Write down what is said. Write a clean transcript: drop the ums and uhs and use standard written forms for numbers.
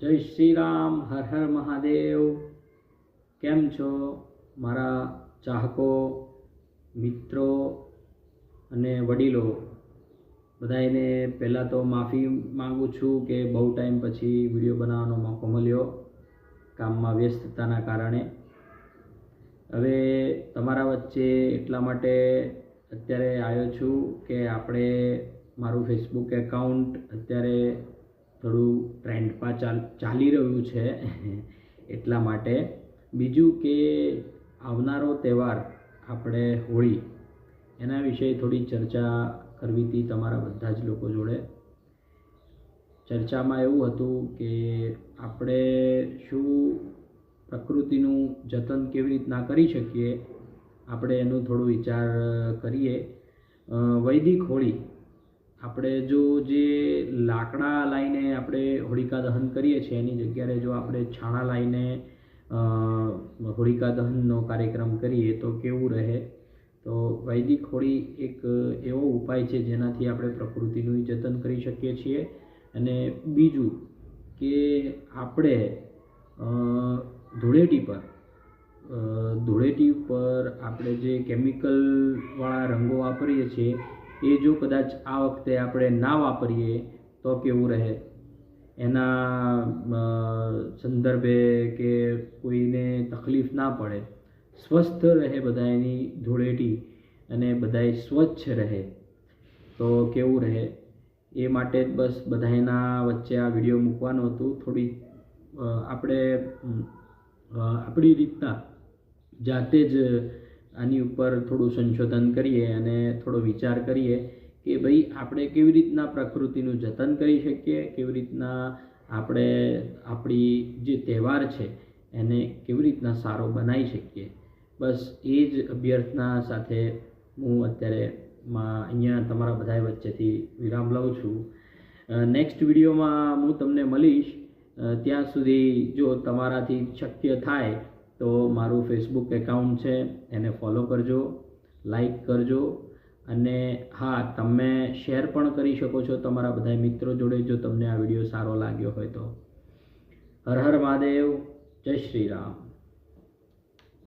જય શ્રી રામ, હર હર મહાદેવ। કેમ છો મારા ચાહકો, મિત્રો અને વડીલો? બધાને પહેલાં તો માફી માંગુ છું કે બહુ ટાઈમ પછી વિડીયો બનાવવાનો મોકો મળ્યો, કામમાં વ્યસ્તતાના કારણે। હવે તમારા વચ્ચે એટલા માટે અત્યારે આવ્યો છું કે આપણે મારું ફેસબુક એકાઉન્ટ અત્યારે થોડું ટ્રેન્ડમાં ચાલી રહ્યું છે એટલા માટે। બીજું કે આવનારો તહેવાર આપણે હોળી, એના વિશે થોડી ચર્ચા કરવી હતી તમારા બધા જ લોકો જોડે। ચર્ચામાં એવું હતું કે આપણે શું પ્રકૃતિનું જતન કેવી રીતના કરી શકીએ, આપણે એનું થોડું વિચાર કરીએ। વૈદિક હોળી, આપણે જો જે લાકડા લાવીને આપણે હોળિકા દહન કરીએ છીએ એની જગ્યાએ જો આપણે છાણા લાવીને હોળિકા દહનનો કાર્યક્રમ કરીએ તો કેવું રહે? તો વૈદિક હોળી એક એવો ઉપાય છે જેનાથી આપણે પ્રકૃતિનું જતન કરી શકીએ છીએ। અને બીજું કે આપણે ધૂળેટી પર આપણે જે કેમિકલવાળા રંગો વાપરીએ છીએ એ જો કદાચ આ વખતે આપણે ના વાપરીએ તો કેવું રહે? એના સંદર્ભે કે કોઈને તકલીફ ના પડે, સ્વસ્થ રહે બધાની ધૂળેટી અને બધાય સ્વચ્છ રહે તો કેવું રહે? એ માટે જ બસ બધાના વચ્ચે આ વિડીયો મૂકવાનું હતું। થોડી આપણે આપણી રીતના જાતે જ આની ઉપર થોડું સંશોધન કરીએ અને થોડો વિચાર કરીએ કે ભાઈ આપણે કેવી રીતના પ્રકૃતિનું જતન કરી શકીએ, કેવી રીતના આપણે આપણી જે તહેવાર છે એને કેવી રીતના સારો બનાવી શકીએ। બસ એ જ અભ્યર્થના સાથે હું અત્યારે અહીંયા તમારા બધા વચ્ચેથી વિરામ લઉં છું। નેક્સ્ટ વિડીયોમાં હું તમને મળીશ। ત્યાં સુધી જો તમારાથી શક્ય થાય તો મારું ફેસબુક એકાઉન્ટ છે એને ફોલો કરજો, લાઈક કરજો અને હા, તમે શેર પણ કરી શકો છો તમારા બધા મિત્રો જોડે જો તમને આ વિડીયો સારો લાગ્યો હોય તો। હર હર મહાદેવ, જય શ્રી રામ।